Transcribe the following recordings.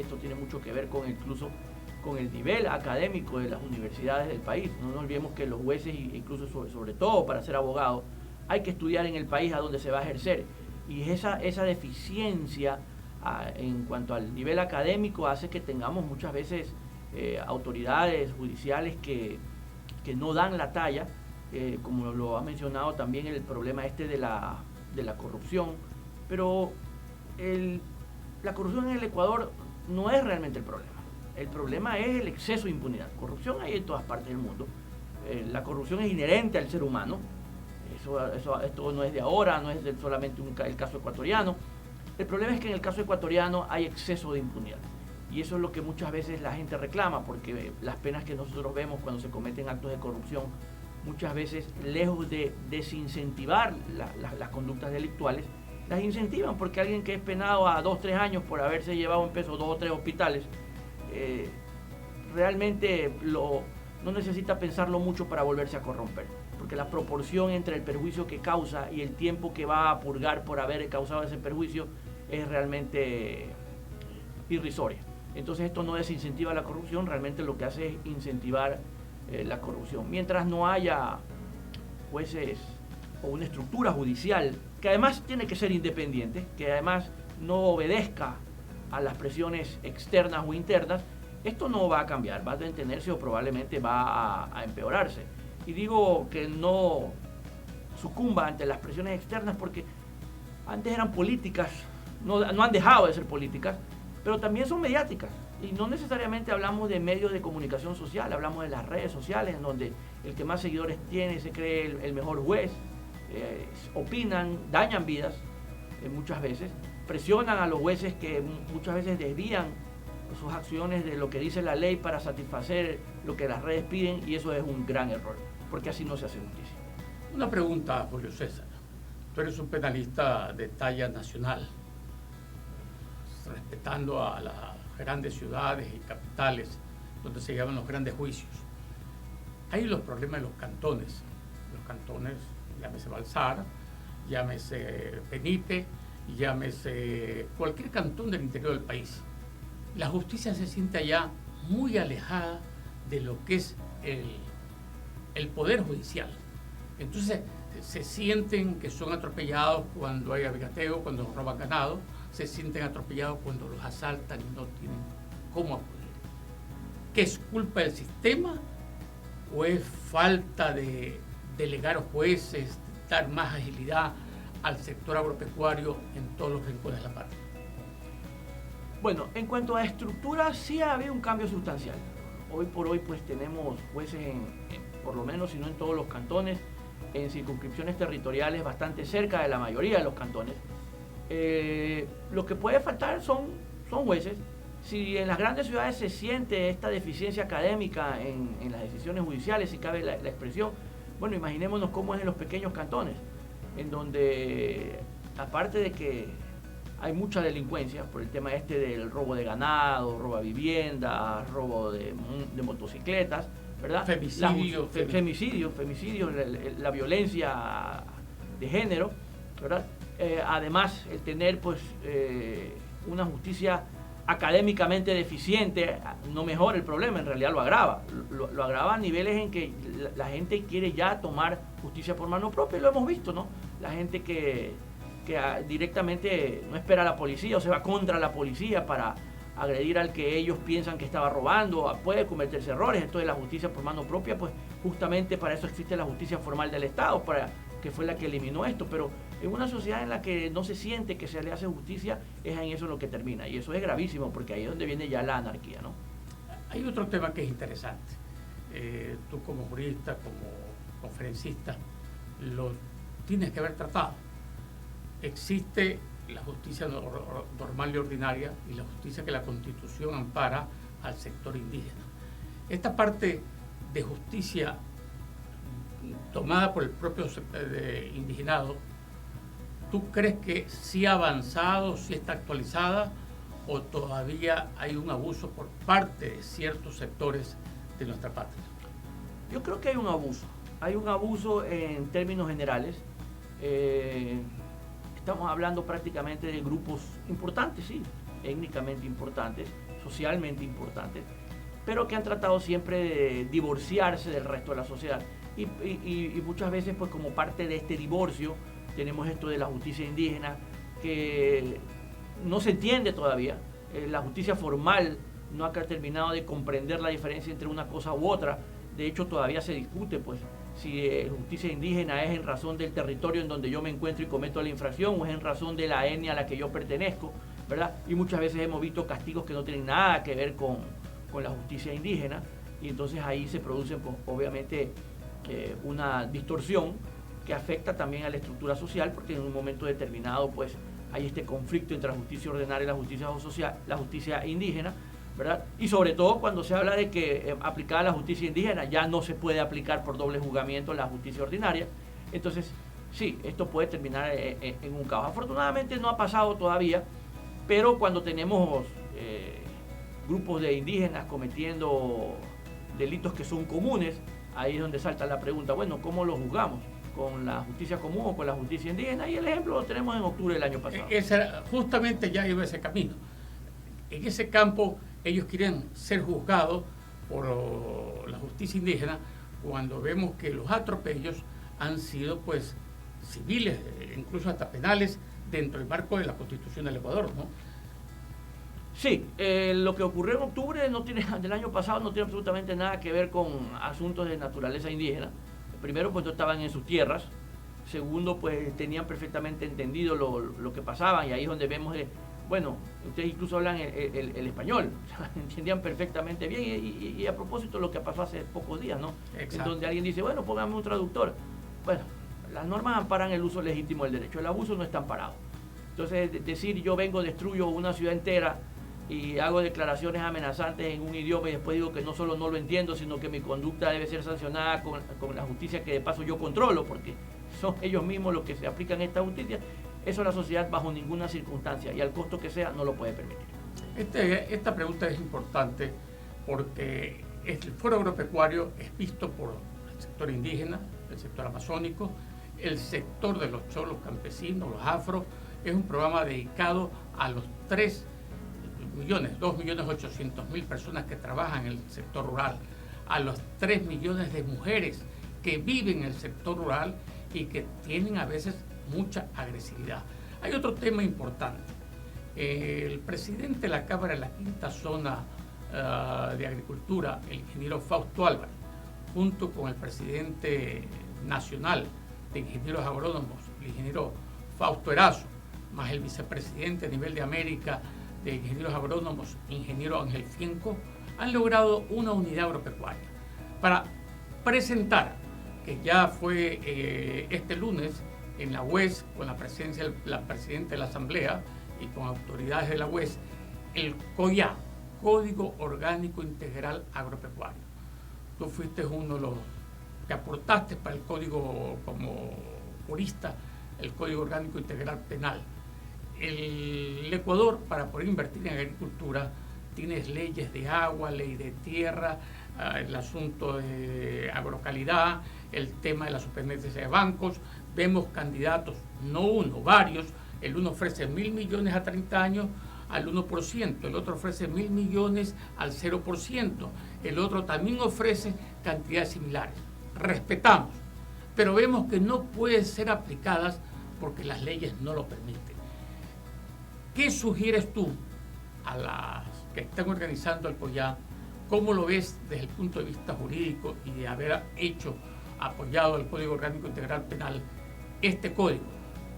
Esto tiene mucho que ver con incluso con el nivel académico de las universidades del país. No nos olvidemos que los jueces, incluso sobre todo para ser abogado, hay que estudiar en el país a donde se va a ejercer. Y esa deficiencia en cuanto al nivel académico hace que tengamos muchas veces autoridades judiciales que no dan la talla, como lo ha mencionado también el problema de la corrupción. Pero la corrupción en el Ecuador no es realmente el problema. El problema es el exceso de impunidad. Corrupción hay en todas partes del mundo. La corrupción es inherente al ser humano. Esto no es de ahora, no es solamente el caso ecuatoriano. El problema es que en el caso ecuatoriano hay exceso de impunidad. Y eso es lo que muchas veces la gente reclama, porque las penas que nosotros vemos cuando se cometen actos de corrupción, muchas veces, lejos de desincentivar las conductas delictuales, las incentivan, porque alguien que es penado a 2-3 años por haberse llevado en peso 2 o 3 hospitales, realmente no necesita pensarlo mucho para volverse a corromper, porque la proporción entre el perjuicio que causa y el tiempo que va a purgar por haber causado ese perjuicio es realmente irrisoria. Entonces esto no desincentiva la corrupción, realmente lo que hace es incentivar la corrupción. Mientras no haya jueces o una estructura judicial que además tiene que ser independiente, que además no obedezca a las presiones externas o internas, esto no va a cambiar, va a detenerse o probablemente va a empeorarse. Y digo que no sucumba ante las presiones externas porque antes eran políticas, no han dejado de ser políticas, pero también son mediáticas. Y no necesariamente hablamos de medios de comunicación social, hablamos de las redes sociales, en donde el que más seguidores tiene se cree el mejor juez, opinan, dañan vidas muchas veces, presionan a los jueces que muchas veces desvían sus acciones de lo que dice la ley para satisfacer lo que las redes piden, y eso es un gran error, porque así no se hace justicia. Una pregunta, Julio César. Tú eres un penalista de talla nacional, respetando a las grandes ciudades y capitales donde se llevan los grandes juicios. Hay los problemas de los cantones. Los cantones, llámese Balsar, llámese Penipe, llámese cualquier cantón del interior del país. La justicia se siente allá muy alejada de lo que es el poder judicial. Entonces se sienten que son atropellados cuando hay abigateo, cuando roban ganado, se sienten atropellados cuando los asaltan y no tienen cómo acudir. ¿Qué es culpa del sistema o es falta de delegar jueces, dar más agilidad al sector agropecuario en todos los rincones de la patria? Bueno, en cuanto a estructura, sí ha habido un cambio sustancial. Hoy por hoy pues tenemos jueces por lo menos, si no en todos los cantones, en circunscripciones territoriales bastante cerca de la mayoría de los cantones. Lo que puede faltar son jueces. Si en las grandes ciudades se siente esta deficiencia académica en las decisiones judiciales, si cabe la expresión, bueno, imaginémonos cómo es en los pequeños cantones, en donde, aparte de que hay mucha delincuencia por el tema del robo de ganado, robo a viviendas, robo de motocicletas, ¿verdad? Femicidio, la violencia de género, ¿verdad? Además, el tener pues una justicia académicamente deficiente no mejora el problema, en realidad lo agrava. Lo agrava a niveles en que la gente quiere ya tomar justicia por mano propia, y lo hemos visto, ¿no? La gente que directamente no espera a la policía o se va contra la policía para agredir al que ellos piensan que estaba robando, puede cometerse errores. Entonces la justicia por mano propia, pues justamente para eso existe la justicia formal del Estado, que fue la que eliminó esto. Pero en una sociedad en la que no se siente que se le hace justicia, es en eso lo que termina, y eso es gravísimo, porque ahí es donde viene ya la anarquía, ¿no? Hay otro tema que es interesante. Tú como jurista, como conferencista, lo tienes que haber tratado. Existe la justicia normal y ordinaria y la justicia que la Constitución ampara al sector indígena. Esta parte de justicia tomada por el propio indigenado, ¿tú crees que sí ha avanzado, sí está actualizada, o todavía hay un abuso por parte de ciertos sectores de nuestra patria? Yo creo que hay un abuso en términos generales. Estamos hablando prácticamente de grupos importantes, sí, étnicamente importantes, socialmente importantes, pero que han tratado siempre de divorciarse del resto de la sociedad. Y muchas veces, pues como parte de este divorcio, tenemos esto de la justicia indígena, que no se entiende todavía. La justicia formal no ha terminado de comprender la diferencia entre una cosa u otra. De hecho, todavía se discute, pues, si justicia indígena es en razón del territorio en donde yo me encuentro y cometo la infracción, o es en razón de la etnia a la que yo pertenezco, ¿verdad? Y muchas veces hemos visto castigos que no tienen nada que ver con la justicia indígena, y entonces ahí se produce, pues, obviamente, una distorsión que afecta también a la estructura social, porque en un momento determinado, pues, hay este conflicto entre la justicia ordinaria y la justicia social, la justicia indígena, ¿verdad? Y sobre todo cuando se habla de que aplicada la justicia indígena ya no se puede aplicar por doble juzgamiento la justicia ordinaria. Entonces, sí, esto puede terminar en un caos. Afortunadamente no ha pasado todavía, pero cuando tenemos grupos de indígenas cometiendo delitos que son comunes, ahí es donde salta la pregunta, bueno, ¿cómo lo juzgamos? ¿Con la justicia común o con la justicia indígena? Y el ejemplo lo tenemos en octubre del año pasado. Justamente ya iba ese camino. En ese campo ellos quieren ser juzgados por la justicia indígena cuando vemos que los atropellos han sido, pues, civiles, incluso hasta penales, dentro del marco de la Constitución del Ecuador, ¿no? Sí, lo que ocurrió en octubre del año pasado no tiene absolutamente nada que ver con asuntos de naturaleza indígena. Primero, pues no estaban en sus tierras. Segundo, pues tenían perfectamente entendido lo que pasaba, y ahí es donde vemos, bueno, ustedes incluso hablan el español, entendían perfectamente bien, y a propósito lo que pasó hace pocos días, ¿no? Exacto. En donde alguien dice, bueno, póngame un traductor. Bueno, las normas amparan el uso legítimo del derecho, el abuso no está amparado. Entonces, decir yo vengo, destruyo una ciudad entera y hago declaraciones amenazantes en un idioma y después digo que no solo no lo entiendo, sino que mi conducta debe ser sancionada con la justicia que de paso yo controlo, porque son ellos mismos los que se aplican esta justicia, eso la sociedad bajo ninguna circunstancia y al costo que sea no lo puede permitir. Esta pregunta es importante porque el Foro Agropecuario es visto por el sector indígena, el sector amazónico, el sector de los cholos campesinos, los afros. Es un programa dedicado a los 2.800.000 personas que trabajan en el sector rural, a los 3 millones de mujeres que viven en el sector rural y que tienen a veces mucha agresividad. Hay otro tema importante. El presidente de la Cámara de la Quinta Zona de Agricultura, el ingeniero Fausto Álvarez, junto con el presidente nacional de ingenieros agrónomos, el ingeniero Fausto Erazo, más el vicepresidente a nivel de América de ingenieros agrónomos, ingeniero Ángel Fienco, han logrado una unidad agropecuaria para presentar, que ya fue este lunes en la UES, con la presencia de la presidenta de la Asamblea y con autoridades de la UES, el COIA, Código Orgánico Integral Agropecuario. Tú fuiste uno de los que aportaste para el código como jurista, el Código Orgánico Integral Penal. El Ecuador, para poder invertir en agricultura, tiene leyes de agua, ley de tierra, el asunto de agrocalidad, el tema de la superintendencia de bancos. Vemos candidatos, no uno, varios. El uno ofrece 1.000 millones a 30 años al 1%, el otro ofrece 1.000 millones al 0%, el otro también ofrece cantidades similares. Respetamos, pero vemos que no pueden ser aplicadas porque las leyes no lo permiten. ¿Qué sugieres tú a las que están organizando el COIA? ¿Cómo lo ves desde el punto de vista jurídico y de haber apoyado el Código Orgánico Integral Penal, este código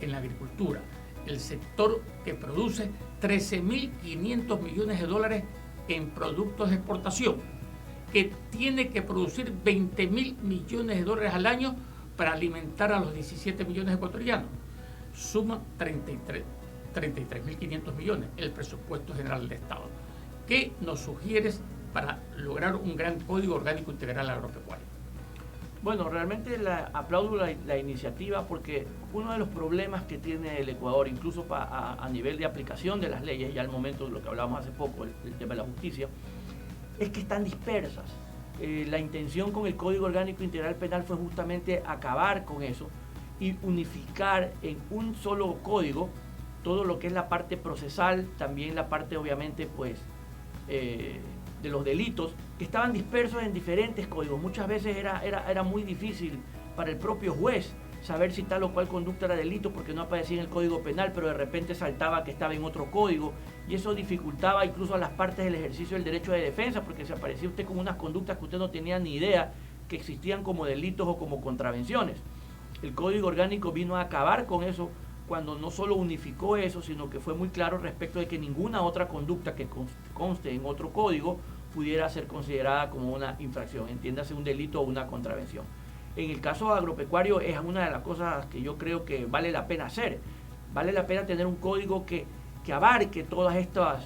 en la agricultura, el sector que produce 13.500 millones de dólares en productos de exportación, que tiene que producir 20.000 millones de dólares al año para alimentar a los 17 millones ecuatorianos? Suma 33.500 millones el presupuesto general del Estado. ¿Qué nos sugieres para lograr un gran Código Orgánico Integral Agropecuario? Bueno, realmente aplaudo la iniciativa, porque uno de los problemas que tiene el Ecuador, incluso a nivel de aplicación de las leyes, ya al momento de lo que hablábamos hace poco, el tema de la justicia, es que están dispersas. La intención con el Código Orgánico Integral Penal fue justamente acabar con eso y unificar en un solo código todo lo que es la parte procesal, también la parte obviamente pues de los delitos, que estaban dispersos en diferentes códigos. Muchas veces era muy difícil para el propio juez saber si tal o cual conducta era delito porque no aparecía en el Código Penal, pero de repente saltaba que estaba en otro código, y eso dificultaba incluso a las partes del ejercicio del derecho de defensa, porque se aparecía usted con unas conductas que usted no tenía ni idea que existían como delitos o como contravenciones. El Código Orgánico vino a acabar con eso cuando no solo unificó eso, sino que fue muy claro respecto de que ninguna otra conducta que conste en otro código pudiera ser considerada como una infracción, entiéndase un delito o una contravención. En el caso agropecuario es una de las cosas que yo creo que vale la pena hacer. Vale la pena tener un código que abarque todas estas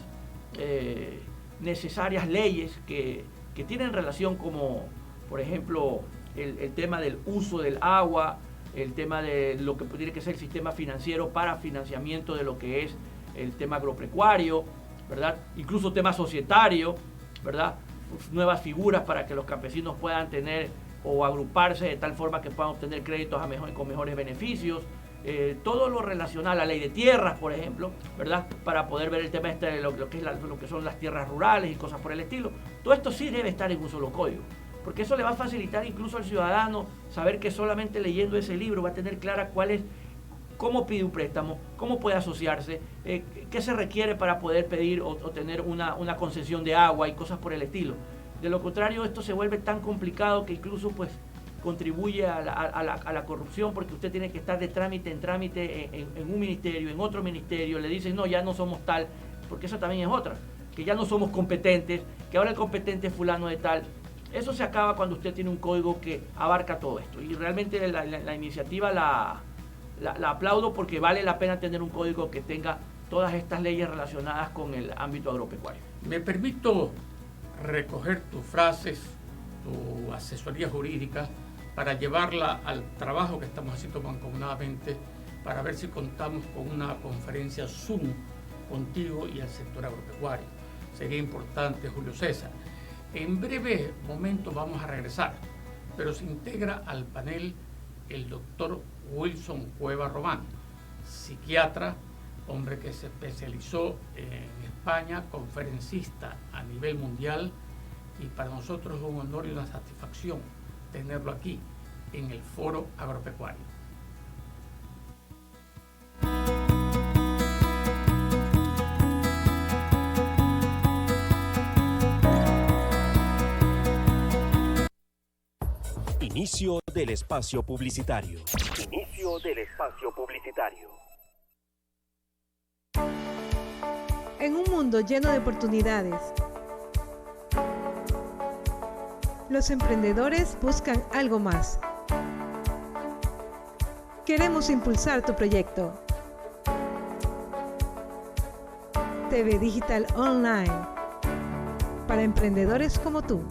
necesarias leyes que tienen relación, como por ejemplo el tema del uso del agua, el tema de lo que tiene que ser el sistema financiero para financiamiento de lo que es el tema agropecuario, ¿verdad? Incluso tema societario, ¿verdad? Nuevas figuras para que los campesinos puedan tener o agruparse de tal forma que puedan obtener créditos con mejores beneficios, todo lo relacionado a la ley de tierras, por ejemplo, ¿verdad? Para poder ver el tema de lo que son las tierras rurales y cosas por el estilo. Todo esto sí debe estar en un solo código, porque eso le va a facilitar incluso al ciudadano saber que solamente leyendo ese libro va a tener clara cuál es, cómo pide un préstamo, cómo puede asociarse, qué se requiere para poder pedir o tener una concesión de agua y cosas por el estilo. De lo contrario, esto se vuelve tan complicado que incluso pues contribuye a la corrupción, porque usted tiene que estar de trámite en trámite en un ministerio, en otro ministerio, le dicen no, ya no somos tal, porque eso también es otra, que ya no somos competentes, que ahora el competente es fulano de tal. Eso se acaba cuando usted tiene un código que abarca todo esto, y realmente la iniciativa la aplaudo, porque vale la pena tener un código que tenga todas estas leyes relacionadas con el ámbito agropecuario. Me permito recoger tus frases, tu asesoría jurídica, para llevarla al trabajo que estamos haciendo mancomunadamente, para ver si contamos con una conferencia Zoom contigo y el sector agropecuario. Sería importante, Julio César. En breve momento vamos a regresar, pero se integra al panel el doctor Wilson Cueva Román, psiquiatra, hombre que se especializó en España, conferencista a nivel mundial, y para nosotros es un honor y una satisfacción tenerlo aquí en el Foro Agropecuario. Inicio del espacio publicitario. Inicio del espacio publicitario. En un mundo lleno de oportunidades, los emprendedores buscan algo más. Queremos impulsar tu proyecto. TV Digital Online, para emprendedores como tú.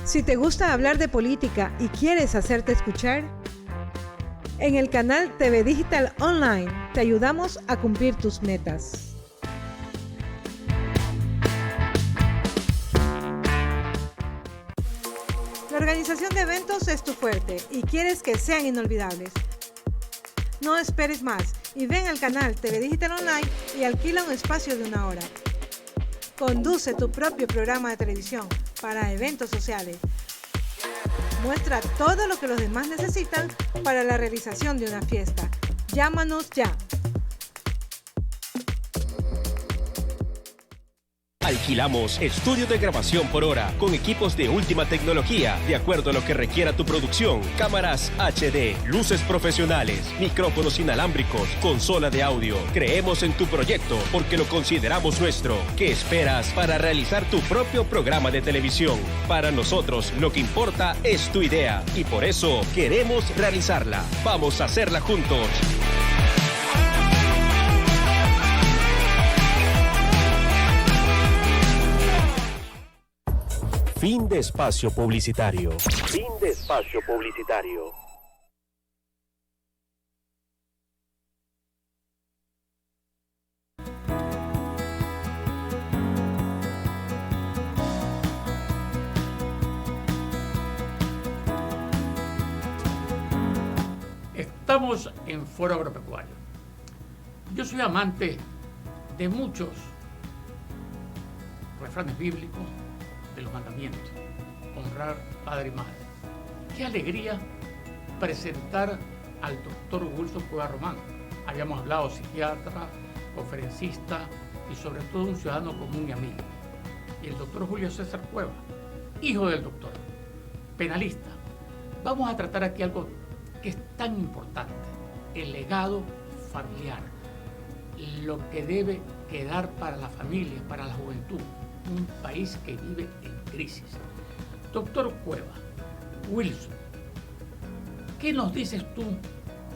Si te gusta hablar de política y quieres hacerte escuchar, en el canal TV Digital Online te ayudamos a cumplir tus metas. La organización de eventos es tu fuerte y quieres que sean inolvidables. No esperes más y ven al canal TV Digital Online y alquila un espacio de 1 hora. Conduce tu propio programa de televisión para eventos sociales. Muestra todo lo que los demás necesitan para la realización de una fiesta. Llámanos ya. Alquilamos estudio de grabación por hora con equipos de última tecnología, de acuerdo a lo que requiera tu producción. Cámaras HD, luces profesionales, micrófonos inalámbricos, consola de audio. Creemos en tu proyecto porque lo consideramos nuestro. ¿Qué esperas para realizar tu propio programa de televisión? Para nosotros lo que importa es tu idea y por eso queremos realizarla. Vamos a hacerla juntos. Fin de espacio publicitario. Fin de espacio publicitario. Estamos en Foro Agropecuario. Yo soy amante de muchos refranes bíblicos, de los mandamientos. Honrar padre y madre. Qué alegría presentar al doctor Wilson Cueva Román. Habíamos hablado psiquiatra, conferencista y sobre todo un ciudadano común y amigo. Y el doctor Julio César Cueva, hijo del doctor, penalista. Vamos a tratar aquí algo que es tan importante, el legado familiar, lo que debe quedar para la familia, para la juventud, un país que vive en crisis. Doctor Cueva, Wilson, ¿qué nos dices tú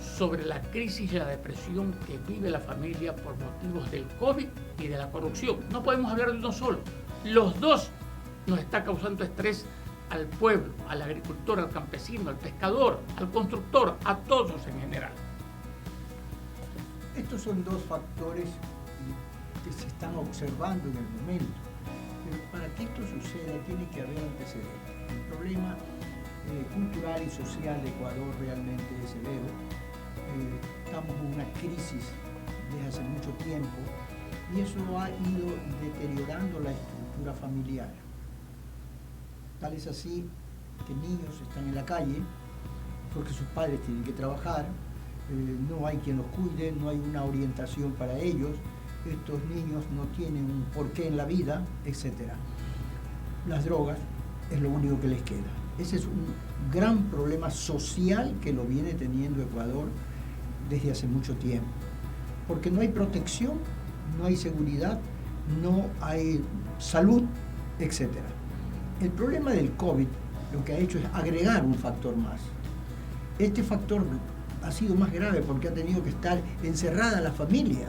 sobre la crisis y la depresión que vive la familia por motivos del COVID y de la corrupción? No podemos hablar de uno solo. Los dos nos está causando estrés al pueblo, al agricultor, al campesino, al pescador, al constructor, a todos en general. Estos son dos factores que se están observando en el momento. Pero para que esto suceda tiene que haber antecedentes. El problema cultural y social de Ecuador realmente es severo. Estamos en una crisis desde hace mucho tiempo y eso ha ido deteriorando la estructura familiar. Tal es así que niños están en la calle porque sus padres tienen que trabajar, no hay quien los cuide, no hay una orientación para ellos, estos niños no tienen un porqué en la vida, etc. Las drogas es lo único que les queda. Ese es un gran problema social que lo viene teniendo Ecuador desde hace mucho tiempo, porque no hay protección, no hay seguridad, no hay salud, etc. El problema del COVID lo que ha hecho es agregar un factor más. Este factor ha sido más grave porque ha tenido que estar encerrada la familia.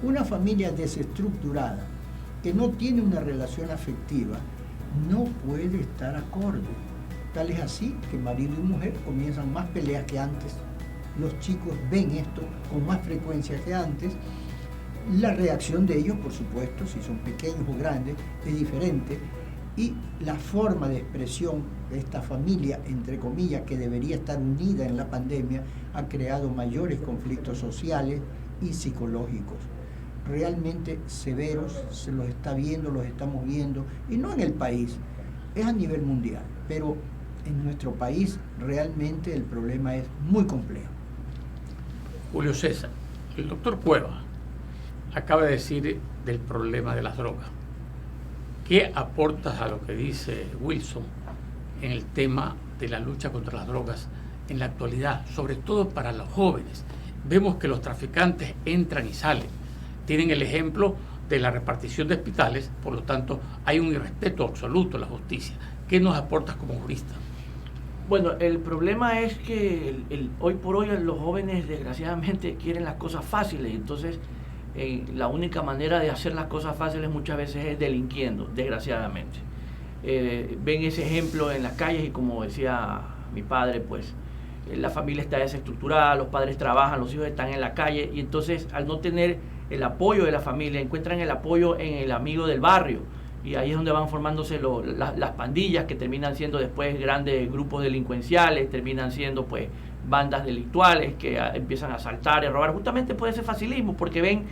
Una familia desestructurada que no tiene una relación afectiva no puede estar acorde. Tal es así que marido y mujer comienzan más peleas que antes. Los chicos ven esto con más frecuencia que antes. La reacción de ellos, por supuesto, si son pequeños o grandes, es diferente. Y la forma de expresión de esta familia, entre comillas, que debería estar unida en la pandemia, ha creado mayores conflictos sociales y psicológicos. Realmente severos, se los está viendo, los estamos viendo, y no en el país, es a nivel mundial, pero en nuestro país realmente el problema es muy complejo. Julio César, el doctor Cueva acaba de decir del problema de las drogas. ¿Qué aportas a lo que dice Wilson en el tema de la lucha contra las drogas en la actualidad, sobre todo para los jóvenes? Vemos que los traficantes entran y salen. Tienen el ejemplo de la repartición de hospitales, por lo tanto hay un irrespeto absoluto a la justicia. ¿Qué nos aportas como jurista? Bueno, el problema es que hoy por hoy los jóvenes desgraciadamente quieren las cosas fáciles, entonces la única manera de hacer las cosas fáciles muchas veces es delinquiendo, desgraciadamente. Ven ese ejemplo en las calles y como decía mi padre, pues la familia está desestructurada, los padres trabajan, los hijos están en la calle y entonces al no tener el apoyo de la familia encuentran el apoyo en el amigo del barrio y ahí es donde van formándose las pandillas que terminan siendo después grandes grupos delincuenciales, terminan siendo pues bandas delictuales que empiezan a asaltar y a robar justamente por ese facilismo, porque ven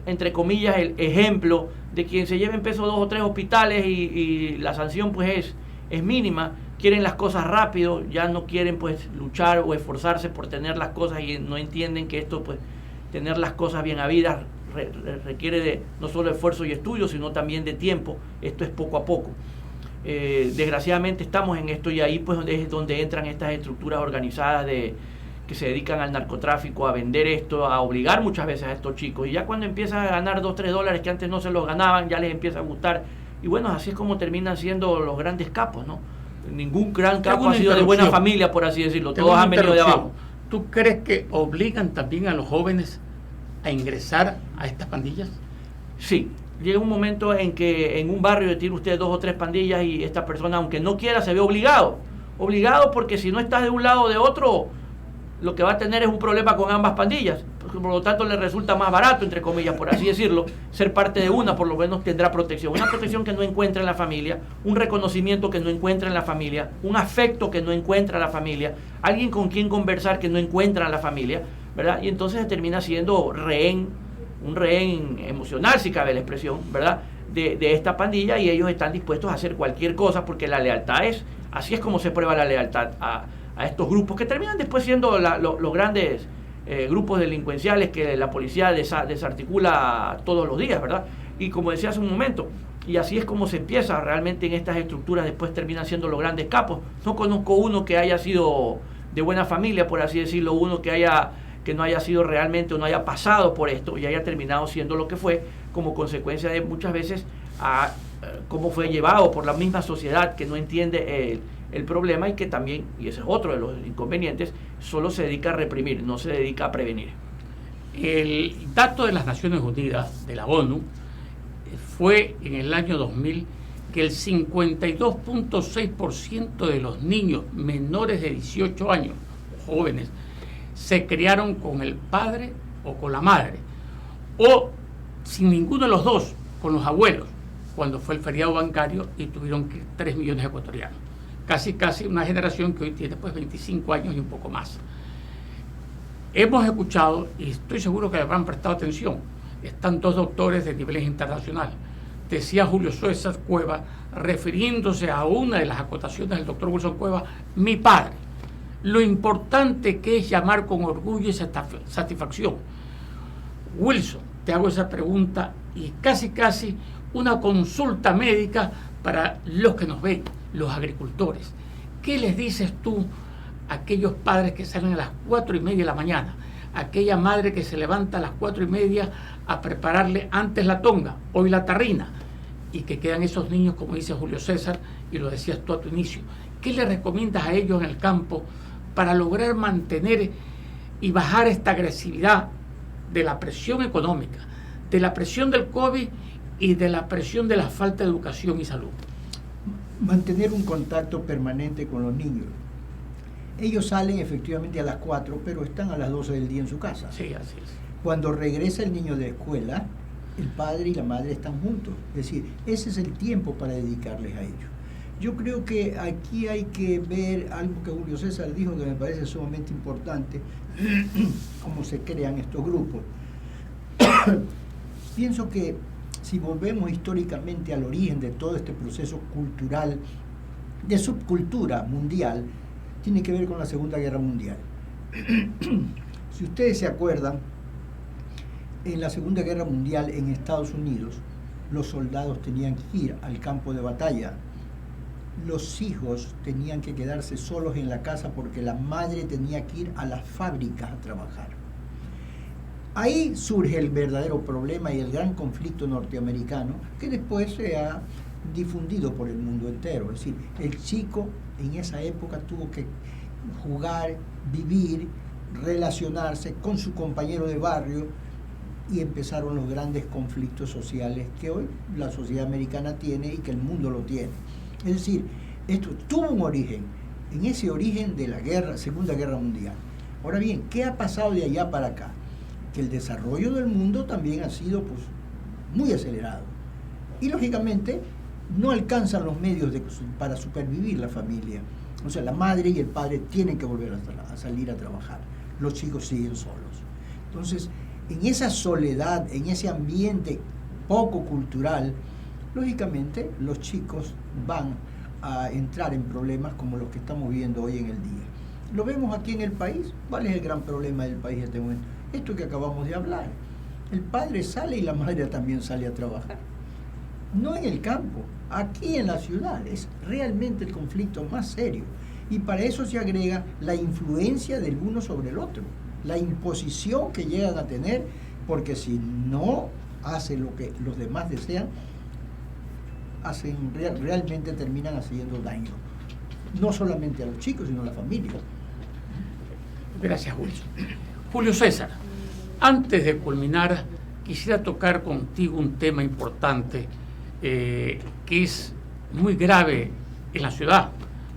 entre comillas el ejemplo de quien se lleva en peso 2 o 3 hospitales y la sanción pues es mínima, quieren las cosas rápido, ya no quieren pues luchar o esforzarse por tener las cosas y no entienden que esto pues tener las cosas bien habidas requiere de no solo esfuerzo y estudio sino también de tiempo, esto es poco a poco. Desgraciadamente estamos en esto y ahí pues es donde entran estas estructuras organizadas que se dedican al narcotráfico, a vender esto, a obligar muchas veces a estos chicos y ya cuando empiezan a ganar $2-3 que antes no se los ganaban ya les empieza a gustar y bueno, así es como terminan siendo los grandes capos, ¿no? Ningún gran capo ha sido de buena familia, por así decirlo, todos han venido de abajo. ¿Tú crees que obligan también a los jóvenes a ingresar a estas pandillas? Sí, llega un momento en que en un barrio tiene usted 2 o 3 pandillas y esta persona, aunque no quiera, se ve obligado porque si no estás de un lado o de otro, lo que va a tener es un problema con ambas pandillas, por lo tanto le resulta más barato, entre comillas, por así decirlo, ser parte de una, por lo menos tendrá protección, una protección que no encuentra en la familia, un reconocimiento que no encuentra en la familia, un afecto que no encuentra en la familia, alguien con quien conversar que no encuentra en la familia, ¿verdad? Y entonces termina siendo rehén, un rehén emocional, si cabe la expresión, ¿verdad?, de esta pandilla, y ellos están dispuestos a hacer cualquier cosa porque la lealtad así es como se prueba la lealtad a estos grupos que terminan después siendo los grandes grupos delincuenciales que la policía desarticula todos los días, ¿verdad? Y como decía hace un momento, y así es como se empieza realmente en estas estructuras, después terminan siendo los grandes capos. No conozco uno que haya sido de buena familia, por así decirlo, uno que no haya sido realmente o no haya pasado por esto y haya terminado siendo lo que fue como consecuencia de muchas veces a cómo fue llevado por la misma sociedad que no entiende el problema y que también, y ese es otro de los inconvenientes, solo se dedica a reprimir, no se dedica a prevenir. El dato de las Naciones Unidas, de la ONU, fue en el año 2000 que el 52.6% de los niños menores de 18 años, jóvenes, se criaron con el padre o con la madre, o sin ninguno de los dos, con los abuelos, cuando fue el feriado bancario y tuvieron que ir 3 millones de ecuatorianos. Casi una generación que hoy tiene pues 25 años y un poco más. Hemos escuchado, y estoy seguro que habrán prestado atención, están 2 doctores de nivel internacional. Decía Julio César Cueva, refiriéndose a una de las acotaciones del doctor Wilson Cueva, mi padre. Lo importante que es llamar con orgullo y satisfacción. Wilson, te hago esa pregunta y casi una consulta médica para los que nos ven, los agricultores. ¿Qué les dices tú a aquellos padres que salen a las 4:30 de la mañana? Aquella madre que se levanta a las 4:30 a prepararle antes la tonga, hoy la tarrina, y que quedan esos niños, como dice Julio César, y lo decías tú a tu inicio. ¿Qué le recomiendas a ellos en el campo para lograr mantener y bajar esta agresividad de la presión económica, de la presión del COVID y de la presión de la falta de educación y salud? Mantener un contacto permanente con los niños. Ellos salen efectivamente a las 4, pero están a las 12 del día en su casa. Sí, así es. Cuando regresa el niño de escuela, el padre y la madre están juntos. Es decir, ese es el tiempo para dedicarles a ellos. Yo creo que aquí hay que ver algo que Julio César dijo que me parece sumamente importante, cómo se crean estos grupos. Pienso que si volvemos históricamente al origen de todo este proceso cultural, de subcultura mundial, tiene que ver con la Segunda Guerra Mundial. Si ustedes se acuerdan, en la Segunda Guerra Mundial en Estados Unidos, los soldados tenían que ir al campo de batalla. Los hijos tenían que quedarse solos en la casa porque la madre tenía que ir a las fábricas a trabajar. Ahí surge el verdadero problema y el gran conflicto norteamericano que después se ha difundido por el mundo entero. Es decir, el chico en esa época tuvo que jugar, vivir, relacionarse con su compañero de barrio y empezaron los grandes conflictos sociales que hoy la sociedad americana tiene y que el mundo lo tiene. Es decir, esto tuvo un origen, en ese origen de la guerra, Segunda Guerra Mundial. Ahora bien, ¿qué ha pasado de allá para acá? Que el desarrollo del mundo también ha sido pues, muy acelerado. Y lógicamente no alcanzan los medios para supervivir la familia. O sea, la madre y el padre tienen que volver a salir a trabajar. Los chicos siguen solos. Entonces, en esa soledad, en ese ambiente poco cultural, lógicamente los chicos van a entrar en problemas como los que estamos viendo hoy en el día. Lo vemos aquí en el país. ¿Cuál es el gran problema del país en este momento? Esto que acabamos de hablar. El padre sale y la madre también sale a trabajar. No en el campo, aquí en la ciudad. Es realmente el conflicto más serio. Y para eso se agrega la influencia del uno sobre el otro. La imposición que llegan a tener, porque si no hace lo que los demás desean, realmente terminan haciendo daño. No solamente a los chicos, sino a la familia. Gracias, Wilson. Julio César, antes de culminar, quisiera tocar contigo un tema importante que es muy grave en la ciudad,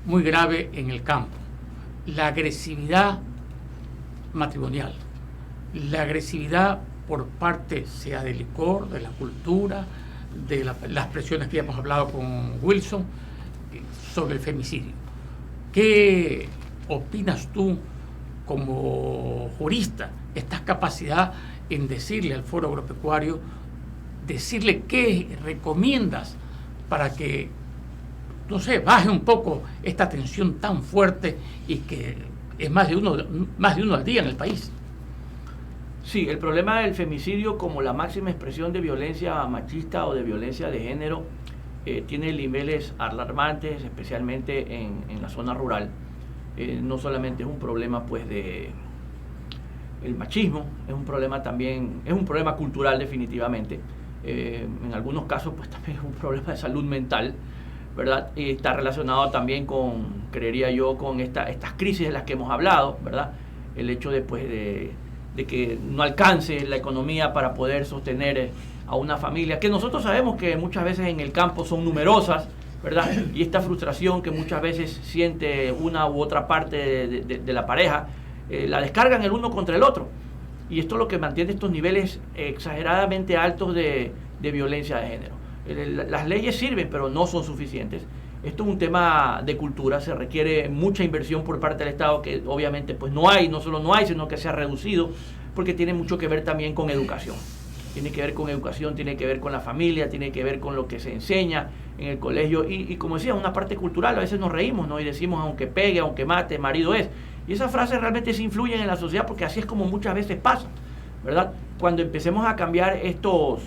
muy grave en el campo. La agresividad matrimonial. La agresividad por parte, sea del licor, de la cultura, de las presiones que ya hemos hablado con Wilson, sobre el femicidio. ¿Qué opinas tú como jurista? ¿Estás capacidad en decirle al Foro Agropecuario, decirle qué recomiendas para que, no sé, baje un poco esta tensión tan fuerte y que es más de uno al día en el país? Sí, el problema del femicidio como la máxima expresión de violencia machista o de violencia de género tiene niveles alarmantes, especialmente en la zona rural. No solamente es un problema pues de el machismo, es un problema también, es un problema cultural definitivamente. En algunos casos pues también es un problema de salud mental, ¿verdad? Y está relacionado también con, creería yo, con estas crisis de las que hemos hablado, ¿verdad? El hecho de que no alcance la economía para poder sostener a una familia, que nosotros sabemos que muchas veces en el campo son numerosas, ¿verdad? Y esta frustración que muchas veces siente una u otra parte de la pareja, la descargan el uno contra el otro. Y esto es lo que mantiene estos niveles exageradamente altos de violencia de género. Las leyes sirven, pero no son suficientes. Esto es un tema de cultura, se requiere mucha inversión por parte del Estado, que obviamente pues no solo no hay, sino que se ha reducido, porque tiene mucho que ver también con educación. Tiene que ver con educación, tiene que ver con la familia, tiene que ver con lo que se enseña en el colegio. Y como decía, una parte cultural, a veces nos reímos, ¿no? Y decimos, aunque pegue, aunque mate, marido es. Y esas frases realmente se influyen en la sociedad, porque así es como muchas veces pasa, ¿verdad? Cuando empecemos a cambiar estos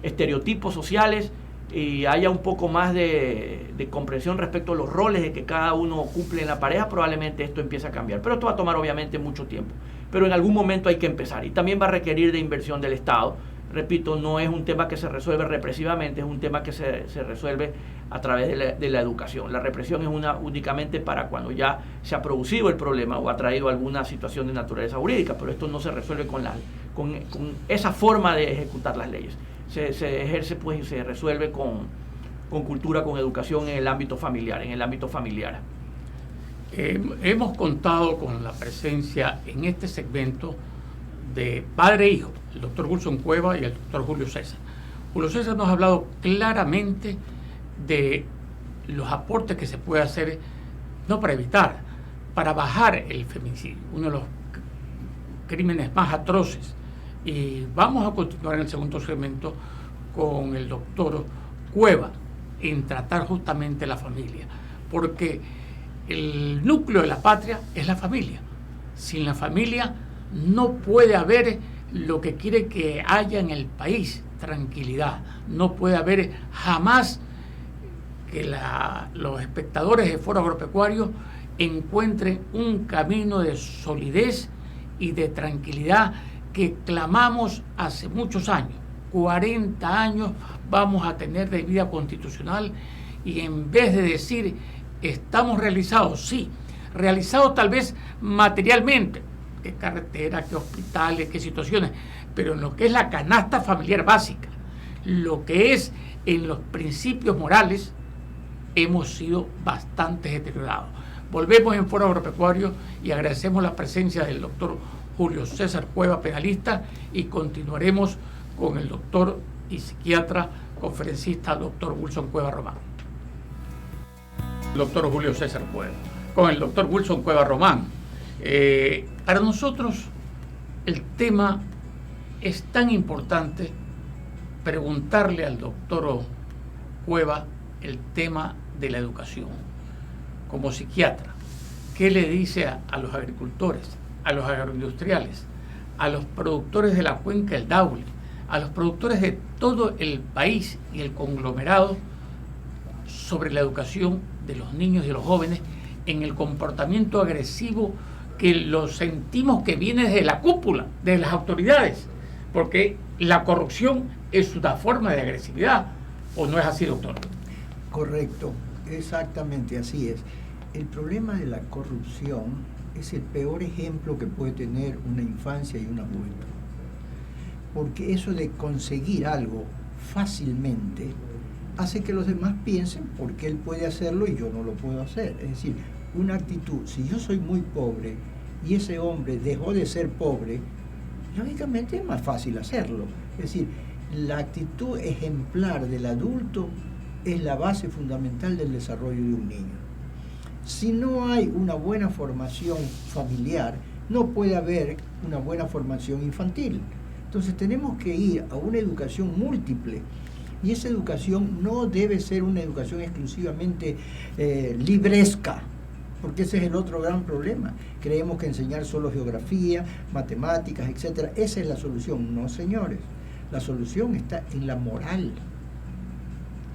estereotipos sociales y haya un poco más de comprensión respecto a los roles de que cada uno cumple en la pareja, probablemente esto empiece a cambiar. Pero esto va a tomar obviamente mucho tiempo. Pero en algún momento hay que empezar. Y también va a requerir de inversión del Estado. Repito, no es un tema que se resuelve represivamente, es un tema que se resuelve a través de la educación. La represión es únicamente para cuando ya se ha producido el problema o ha traído alguna situación de naturaleza jurídica, pero esto no se resuelve con esa forma de ejecutar las leyes. Se ejerce pues y se resuelve con cultura, con educación en el ámbito familiar, Hemos contado con la presencia en este segmento de padre e hijo, el doctor Wilson Cueva y el doctor Julio César. Julio César nos ha hablado claramente de los aportes que se puede hacer, no para evitar, para bajar el femicidio, uno de los crímenes más atroces. Y vamos a continuar en el segundo segmento con el doctor Cueva en tratar justamente la familia, porque el núcleo de la patria es la familia. Sin la familia no puede haber lo que quiere que haya en el país, tranquilidad. No puede haber jamás que los espectadores de Foro Agropecuario encuentren un camino de solidez y de tranquilidad que clamamos hace muchos años. 40 años vamos a tener de vida constitucional, y en vez de decir estamos realizados, sí, realizados tal vez materialmente, qué carreteras, qué hospitales, qué situaciones, pero en lo que es la canasta familiar básica, lo que es en los principios morales, hemos sido bastante deteriorados. Volvemos en Foro Agropecuario y agradecemos la presencia del doctor Julio César Cueva, penalista, y continuaremos con el doctor y psiquiatra conferencista doctor Wilson Cueva Román. Doctor Julio César Cueva, con el doctor Wilson Cueva Román. Para nosotros el tema es tan importante, preguntarle al doctor Cueva el tema de la educación. Como psiquiatra, ¿qué le dice a los agricultores, a los agroindustriales, a los productores de la cuenca del Daule, a los productores de todo el país y el conglomerado sobre la educación de los niños y de los jóvenes en el comportamiento agresivo que lo sentimos que viene desde la cúpula, de las autoridades? Porque la corrupción es una forma de agresividad, ¿o no es así, doctor? Correcto, exactamente así es. El problema de la corrupción es el peor ejemplo que puede tener una infancia y una juventud. Porque eso de conseguir algo fácilmente hace que los demás piensen por qué él puede hacerlo y yo no lo puedo hacer. Es decir, una actitud, si yo soy muy pobre y ese hombre dejó de ser pobre, lógicamente es más fácil hacerlo. Es decir, la actitud ejemplar del adulto es la base fundamental del desarrollo de un niño. Si no hay una buena formación familiar, no puede haber una buena formación infantil. Entonces tenemos que ir a una educación múltiple, y esa educación no debe ser una educación exclusivamente libresca, porque ese es el otro gran problema. Creemos que enseñar solo geografía, matemáticas, etcétera, esa es la solución. No, señores, la solución está en la moral.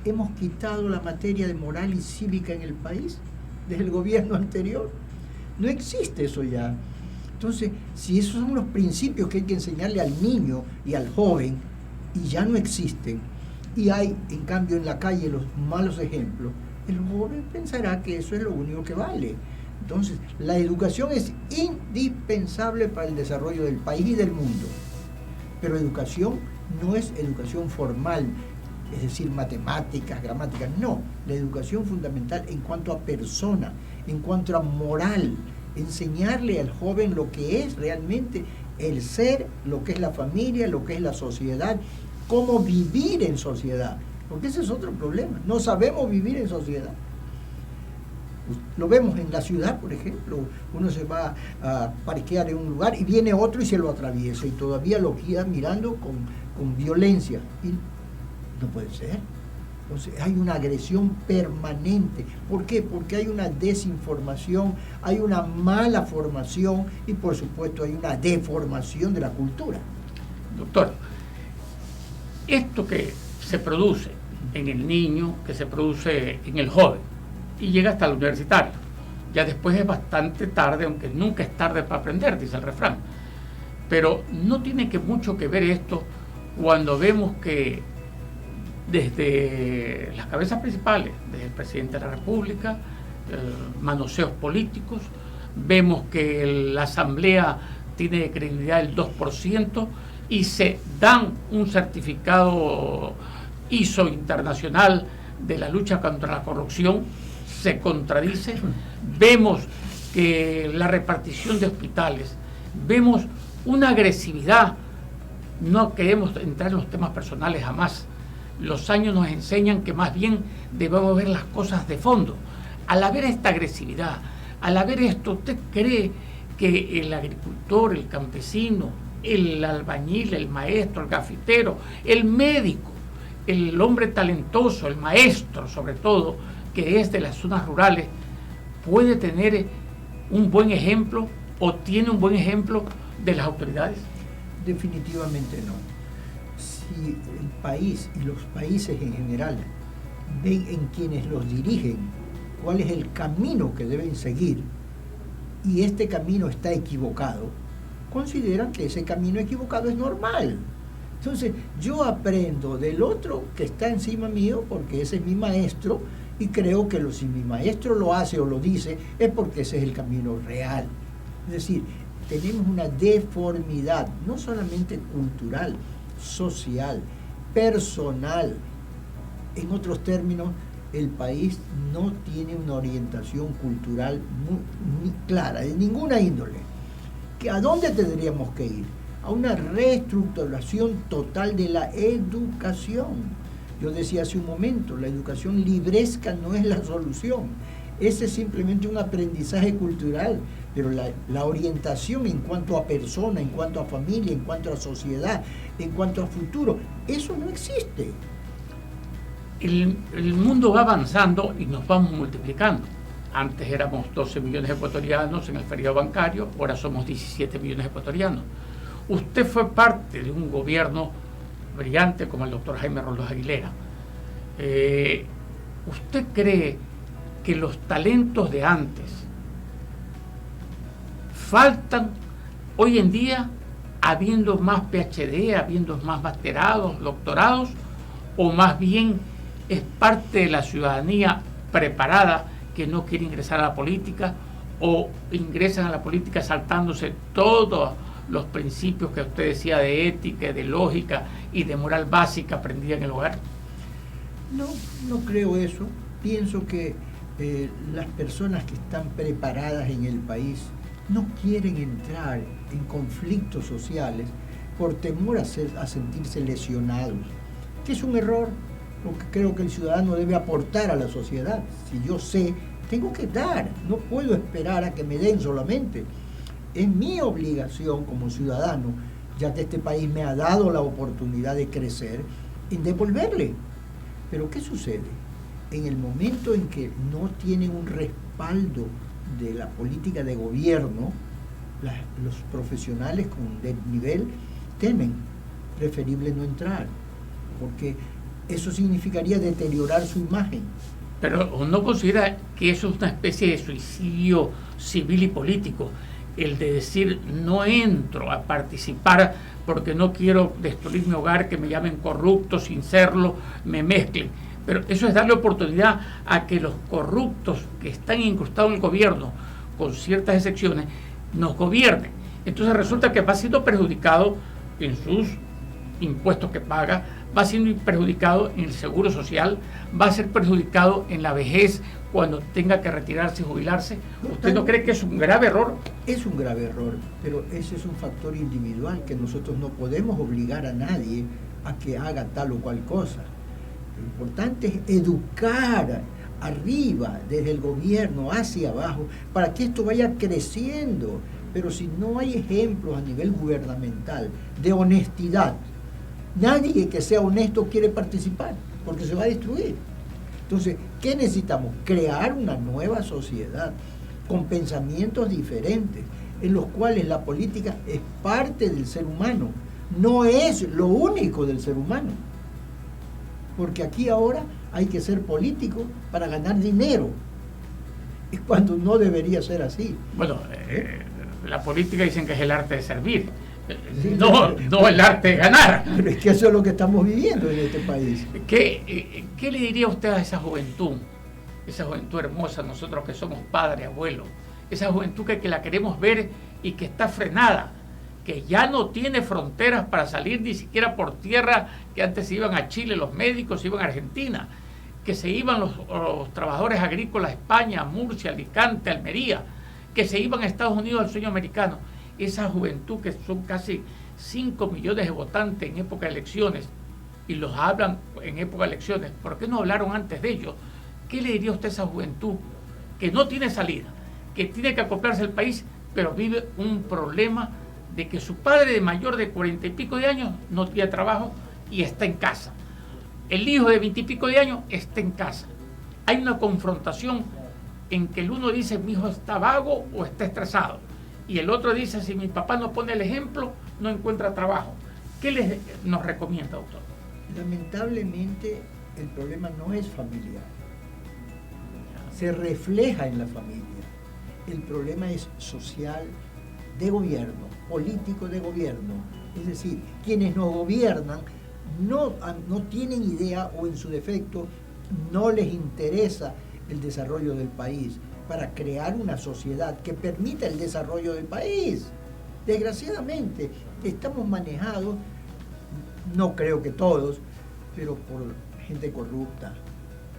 Hemos quitado la materia de moral y cívica en el país desde el gobierno anterior. No existe eso ya. Entonces, si esos son los principios que hay que enseñarle al niño y al joven, y ya no existen, y hay, en cambio, en la calle los malos ejemplos, el joven pensará que eso es lo único que vale. Entonces, la educación es indispensable para el desarrollo del país y del mundo. Pero educación no es educación formal, es decir, matemáticas, gramáticas, no. La educación fundamental en cuanto a persona, en cuanto a moral, enseñarle al joven lo que es realmente el ser, lo que es la familia, lo que es la sociedad, cómo vivir en sociedad, porque ese es otro problema, no sabemos vivir en sociedad. Lo vemos en la ciudad, por ejemplo, uno se va a parquear en un lugar y viene otro y se lo atraviesa y todavía lo queda mirando con violencia, y no puede ser. Entonces hay una agresión permanente. ¿Por qué? Porque hay una desinformación, hay una mala formación y por supuesto hay una deformación de la cultura. Doctor, esto que se produce en el niño, que se produce en el joven y llega hasta el universitario, ya después es bastante tarde, aunque nunca es tarde para aprender, dice el refrán, pero no tiene mucho que ver esto cuando vemos que desde las cabezas principales, desde el presidente de la República, manoseos políticos, vemos que la Asamblea tiene credibilidad del 2% y se dan un certificado ISO internacional de la lucha contra la corrupción, se contradice. Vemos que la repartición de hospitales, vemos una agresividad, no queremos entrar en los temas personales jamás. Los años nos enseñan que más bien debemos ver las cosas de fondo. Al haber esta agresividad, al haber esto, ¿usted cree que el agricultor, el campesino, el albañil, el maestro, el gafitero, el médico, el hombre talentoso, el maestro sobre todo, que es de las zonas rurales, puede tener un buen ejemplo o tiene un buen ejemplo de las autoridades? Definitivamente no. Si el país y los países en general ven en quienes los dirigen cuál es el camino que deben seguir y este camino está equivocado, consideran que ese camino equivocado es normal. Entonces yo aprendo del otro que está encima mío porque ese es mi maestro y creo que si mi maestro lo hace o lo dice es porque ese es el camino real. Es decir, tenemos una deformidad, no solamente cultural, social, personal. En otros términos, el país no tiene una orientación cultural muy clara, de ninguna índole. ¿A dónde tendríamos que ir? A una reestructuración total de la educación. Yo decía hace un momento, la educación libresca no es la solución. Ese es simplemente un aprendizaje cultural, pero la orientación en cuanto a persona, en cuanto a familia, en cuanto a sociedad, en cuanto a futuro, eso no existe. El mundo va avanzando y nos vamos multiplicando. Antes éramos 12 millones de ecuatorianos en el feriado bancario, ahora somos 17 millones de ecuatorianos. Usted fue parte de un gobierno brillante como el doctor Jaime Roldós Aguilera. ¿Usted cree que los talentos de antes faltan hoy en día, habiendo más PhD, habiendo más masterados, doctorados, o más bien es parte de la ciudadanía preparada que no quiere ingresar a la política o ingresan a la política saltándose todos los principios que usted decía de ética, de lógica y de moral básica aprendida en el hogar? No creo eso. Pienso que las personas que están preparadas en el país no quieren entrar en conflictos sociales por temor a sentirse lesionados, que es un error, porque creo que el ciudadano debe aportar a la sociedad. Si yo sé, tengo que dar, no puedo esperar a que me den solamente. Es mi obligación como ciudadano, ya que este país me ha dado la oportunidad de crecer, en devolverle. Pero ¿qué sucede? En el momento en que no tienen un respaldo de la política de gobierno, los profesionales de nivel temen, preferible no entrar, porque eso significaría deteriorar su imagen. Pero ¿no considera que eso es una especie de suicidio civil y político? El de decir, no entro a participar porque no quiero destruir mi hogar, que me llamen corrupto sin serlo, me mezclen. Pero eso es darle oportunidad a que los corruptos que están incrustados en el gobierno, con ciertas excepciones, nos gobiernen. Entonces resulta que va siendo perjudicado en sus impuestos que paga, va siendo perjudicado en el seguro social, va a ser perjudicado en la vejez cuando tenga que retirarse y jubilarse. ¿Usted no cree que es un grave error? Es un grave error, pero ese es un factor individual que nosotros no podemos obligar a nadie a que haga tal o cual cosa. Lo importante es educar arriba, desde el gobierno hacia abajo, para que esto vaya creciendo. Pero si no hay ejemplos a nivel gubernamental de honestidad, nadie que sea honesto quiere participar, porque se va a destruir. Entonces, ¿qué necesitamos? Crear una nueva sociedad con pensamientos diferentes, en los cuales la política es parte del ser humano, no es lo único del ser humano. Porque aquí ahora hay que ser político para ganar dinero, y cuando no debería ser así. Bueno, la política dicen que es el arte de servir, no el arte de ganar. Pero es que eso es lo que estamos viviendo en este país. ¿Qué le diría usted a esa juventud hermosa, nosotros que somos padres, abuelos, esa juventud que la queremos ver y que está frenada, que ya no tiene fronteras para salir ni siquiera por tierra, que antes se iban a Chile los médicos, se iban a Argentina, que se iban los trabajadores agrícolas a España, a Murcia, Alicante, Almería, que se iban a Estados Unidos al sueño americano? Esa juventud, que son casi 5 millones de votantes en época de elecciones, y los hablan en época de elecciones, ¿por qué no hablaron antes de ellos? ¿Qué le diría usted a esa juventud que no tiene salida, que tiene que acoplarse al país, pero vive un problema de que su padre de mayor de 40 y pico de años no tiene trabajo y está en casa? El hijo de 20 y pico de años está en casa. Hay una confrontación en que el uno dice, mi hijo está vago o está estresado, y el otro dice, si mi papá no pone el ejemplo, no encuentra trabajo. ¿Qué nos recomienda, doctor? Lamentablemente, el problema no es familiar. Se refleja en la familia. El problema es social, de gobierno, político de gobierno. Es decir, quienes nos gobiernan no tienen idea, o en su defecto no les interesa el desarrollo del país, para crear una sociedad que permita el desarrollo del país. Desgraciadamente, estamos manejados, no creo que todos, pero por gente corrupta.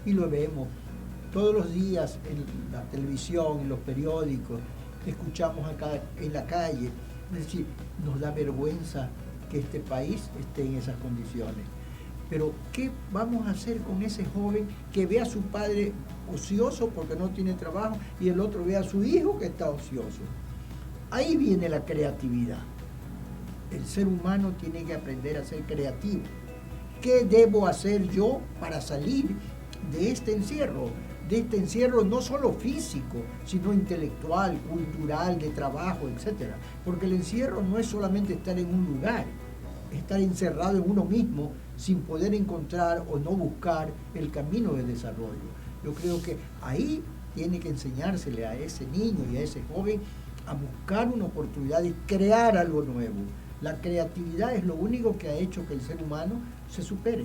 Y lo vemos todos los días en la televisión, en los periódicos, escuchamos acá en la calle. Es decir, nos da vergüenza que este país esté en esas condiciones. Pero ¿qué vamos a hacer con ese joven que ve a su padre ocioso porque no tiene trabajo y el otro ve a su hijo que está ocioso? Ahí viene la creatividad. El ser humano tiene que aprender a ser creativo. ¿Qué debo hacer yo para salir de este encierro? De este encierro no solo físico, sino intelectual, cultural, de trabajo, etc. Porque el encierro no es solamente estar en un lugar, estar encerrado en uno mismo sin poder encontrar o no buscar el camino de desarrollo. Yo creo que ahí tiene que enseñársele a ese niño y a ese joven a buscar una oportunidad y crear algo nuevo. La creatividad es lo único que ha hecho que el ser humano se supere.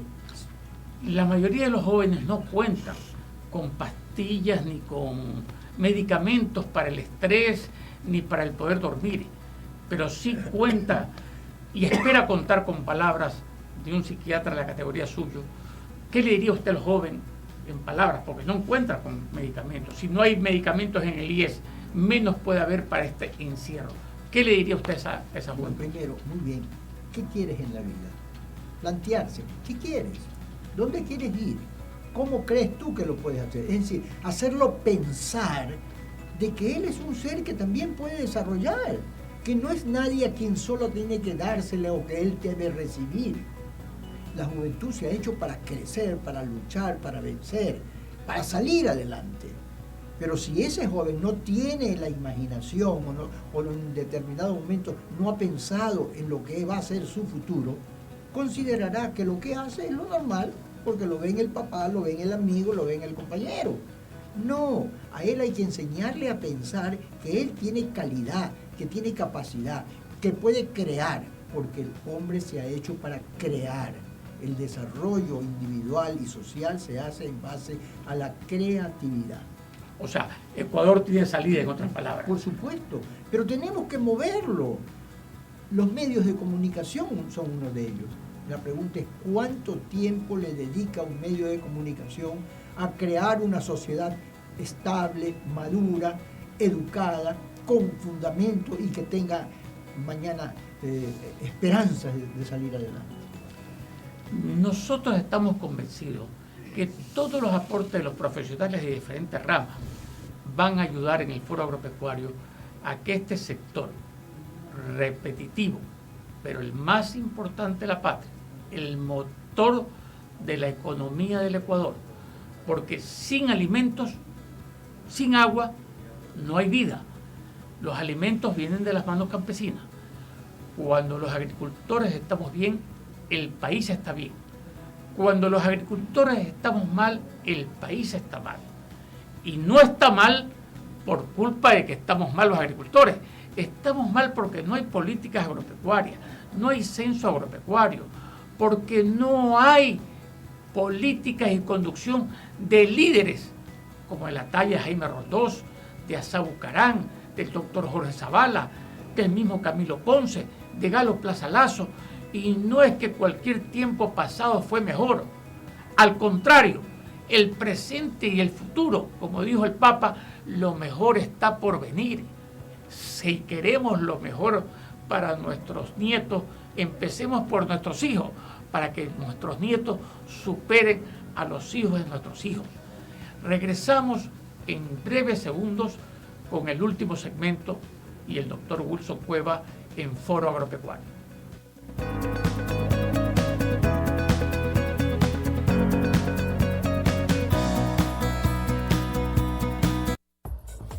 La mayoría de los jóvenes no cuentan con pastillas ni con medicamentos para el estrés ni para el poder dormir, pero sí cuenta y espera contar con palabras de un psiquiatra de la categoría suyo. ¿Qué le diría usted al joven en palabras? Porque no encuentra con medicamentos. Si no hay medicamentos en el IES, menos puede haber para este encierro. ¿Qué le diría usted a esa Bueno, juventud? primero, muy bien, ¿qué quieres en la vida? Plantearse, ¿qué quieres? ¿Dónde quieres ir? ¿Cómo crees tú que lo puedes hacer? Es decir, hacerlo pensar de que él es un ser que también puede desarrollar, que no es nadie a quien solo tiene que dársele o que él debe recibir. La juventud se ha hecho para crecer, para luchar, para vencer, para salir adelante. Pero si ese joven no tiene la imaginación o en determinado momento no ha pensado en lo que va a ser su futuro, considerará que lo que hace es lo normal, porque lo ve en el papá, lo ve en el amigo, lo ve en el compañero. No, a él hay que enseñarle a pensar que él tiene calidad, que tiene capacidad, que puede crear, porque el hombre se ha hecho para crear. El desarrollo individual y social se hace en base a la creatividad. O sea, Ecuador tiene salida, en otras palabras. Por supuesto, pero tenemos que moverlo. Los medios de comunicación son uno de ellos. La pregunta es cuánto tiempo le dedica un medio de comunicación a crear una sociedad estable, madura, educada, con fundamento y que tenga mañana esperanzas de salir adelante. Nosotros estamos convencidos que todos los aportes de los profesionales de diferentes ramas van a ayudar en el foro agropecuario a que este sector repetitivo, pero el más importante de la patria, el motor de la economía del Ecuador, porque sin alimentos, sin agua, no hay vida. Los alimentos vienen de las manos campesinas. Cuando los agricultores estamos bien, el país está bien. Cuando los agricultores estamos mal, el país está mal. Y no está mal por culpa de que estamos mal los agricultores. Estamos mal porque no hay políticas agropecuarias, no hay censo agropecuario, porque no hay políticas y conducción de líderes como de la talla de Jaime Roldós, de Asa Bucarán, del doctor Jorge Zavala, del mismo Camilo Ponce, de Galo Plaza Lazo. Y no es que cualquier tiempo pasado fue mejor. Al contrario, el presente y el futuro, como dijo el Papa, lo mejor está por venir. Si queremos lo mejor para nuestros nietos, empecemos por nuestros hijos, para que nuestros nietos superen a los hijos de nuestros hijos. Regresamos en breves segundos con el último segmento y el doctor Wilson Cueva en Foro Agropecuario.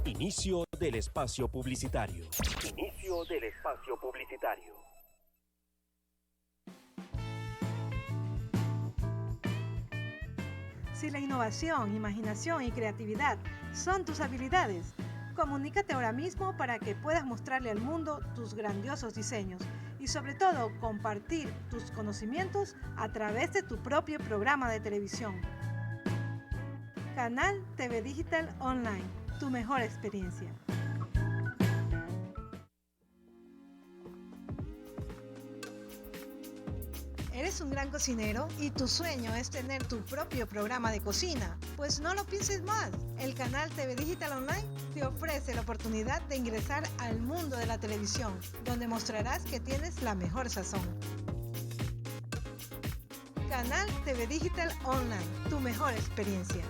Inicio del espacio publicitario. Inicio del espacio publicitario. Si la innovación, imaginación y creatividad son tus habilidades, comunícate ahora mismo para que puedas mostrarle al mundo tus grandiosos diseños y sobre todo compartir tus conocimientos a través de tu propio programa de televisión. Canal TV Digital Online, tu mejor experiencia. ¿Eres un gran cocinero y tu sueño es tener tu propio programa de cocina? Pues no lo pienses más. El canal TV Digital Online te ofrece la oportunidad de ingresar al mundo de la televisión, donde mostrarás que tienes la mejor sazón. Canal TV Digital Online, tu mejor experiencia.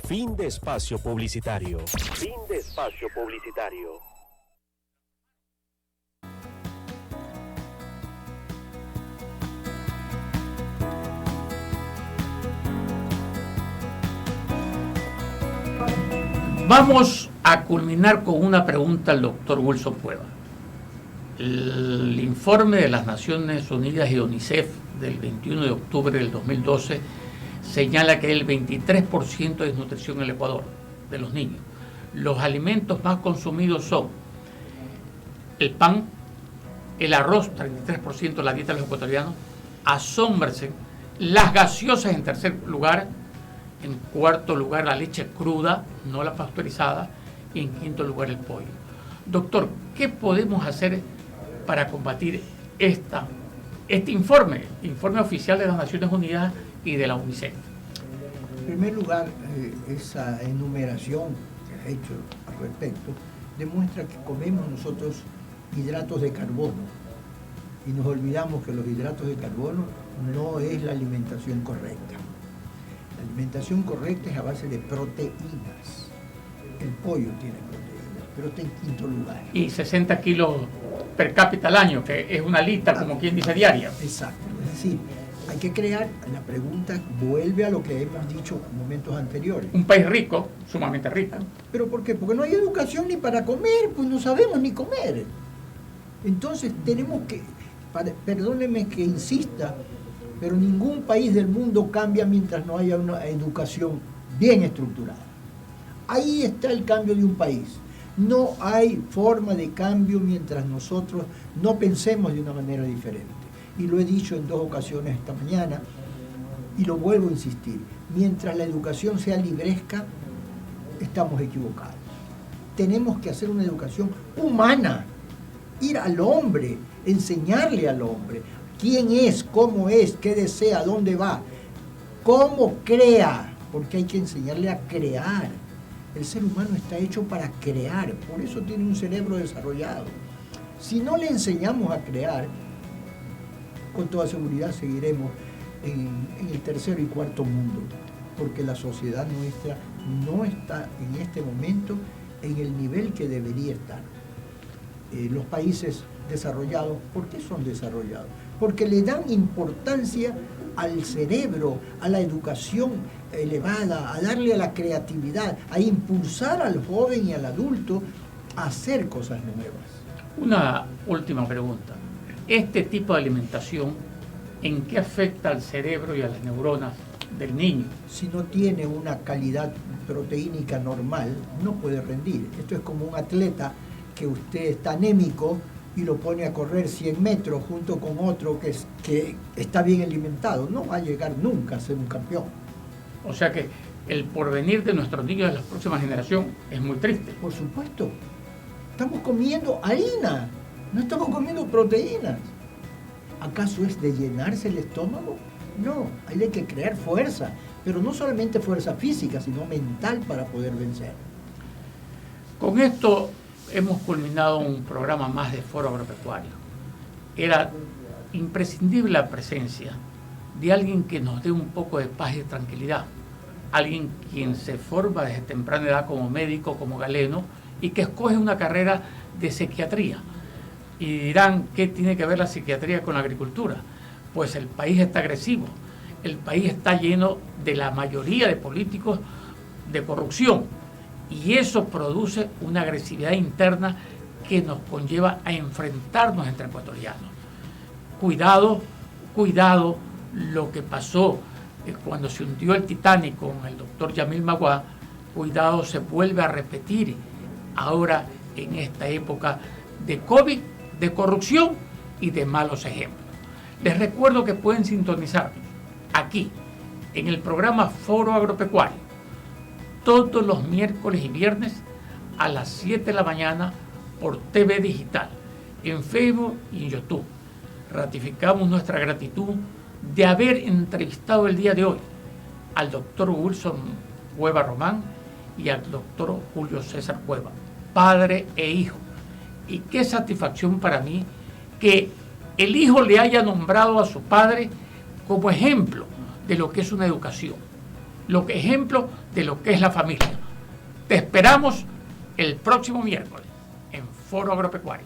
Fin de espacio publicitario. Fin de espacio publicitario. Vamos a culminar con una pregunta al doctor Wilson Cueva. El informe de las Naciones Unidas y UNICEF del 21 de octubre del 2012 señala que hay el 23% de desnutrición en el Ecuador de los niños. Los alimentos más consumidos son el pan, el arroz, 33% de la dieta de los ecuatorianos. Asómbrense, las gaseosas en tercer lugar. En cuarto lugar, la leche cruda, no la pasteurizada. Y en quinto lugar, el pollo. Doctor, ¿qué podemos hacer para combatir este informe oficial de las Naciones Unidas y de la UNICEF? En primer lugar, esa enumeración que ha hecho al respecto demuestra que comemos nosotros hidratos de carbono y nos olvidamos que los hidratos de carbono no es la alimentación correcta. La alimentación correcta es a base de proteínas. El pollo tiene proteínas, pero está en quinto lugar. Y 60 kilos per cápita al año, que es una lista, como quien dice, diaria. Exacto. Es decir, hay que crear, la pregunta vuelve a lo que hemos dicho en momentos anteriores. Un país rico, sumamente rico. ¿Pero por qué? Porque no hay educación ni para comer, pues no sabemos ni comer. Entonces tenemos que, perdóneme que insista, pero ningún país del mundo cambia mientras no haya una educación bien estructurada. Ahí está el cambio de un país. No hay forma de cambio mientras nosotros no pensemos de una manera diferente. Y lo he dicho en 2 ocasiones esta mañana, y lo vuelvo a insistir. Mientras la educación sea libresca, estamos equivocados. Tenemos que hacer una educación humana, ir al hombre, enseñarle al hombre quién es, cómo es, qué desea, dónde va, cómo crea, porque hay que enseñarle a crear. El ser humano está hecho para crear, por eso tiene un cerebro desarrollado. Si no le enseñamos a crear, con toda seguridad seguiremos en el tercero y cuarto mundo, porque la sociedad nuestra no está en este momento en el nivel que debería estar. Los países desarrollados, ¿por qué son desarrollados? Porque le dan importancia al cerebro, a la educación elevada, a darle a la creatividad, a impulsar al joven y al adulto a hacer cosas nuevas. Una última pregunta. ¿Este tipo de alimentación en qué afecta al cerebro y a las neuronas del niño? Si no tiene una calidad proteínica normal, no puede rendir. Esto es como un atleta que usted está anémico y lo pone a correr 100 metros junto con otro que está bien alimentado. No va a llegar nunca a ser un campeón. O sea que el porvenir de nuestros niños de la próxima generación es muy triste. Por supuesto. Estamos comiendo harina, no estamos comiendo proteínas. ¿Acaso es de llenarse el estómago? No, hay que crear fuerza, pero no solamente fuerza física, sino mental para poder vencer. Con esto hemos culminado un programa más de Foro Agropecuario. Era imprescindible la presencia de alguien que nos dé un poco de paz y tranquilidad, alguien quien se forma desde temprana edad como médico, como galeno, y que escoge una carrera de psiquiatría. Y dirán, ¿qué tiene que ver la psiquiatría con la agricultura? Pues el país está agresivo, el país está lleno de la mayoría de políticos de corrupción, y eso produce una agresividad interna que nos conlleva a enfrentarnos entre ecuatorianos. Cuidado, cuidado, lo que pasó cuando se hundió el Titanic con el doctor Yamil Maguá, cuidado, se vuelve a repetir ahora en esta época de COVID, de corrupción y de malos ejemplos. Les recuerdo que pueden sintonizarnos aquí, en el programa Foro Agropecuario, todos los miércoles y viernes a las 7 de la mañana por TV Digital, en Facebook y en YouTube. Ratificamos nuestra gratitud de haber entrevistado el día de hoy al doctor Wilson Cueva Román y al doctor Julio César Cueva, padre e hijo. Y qué satisfacción para mí que el hijo le haya nombrado a su padre como ejemplo de lo que es una educación, ejemplo de lo que es la familia. Te esperamos el próximo miércoles en Foro Agropecuario.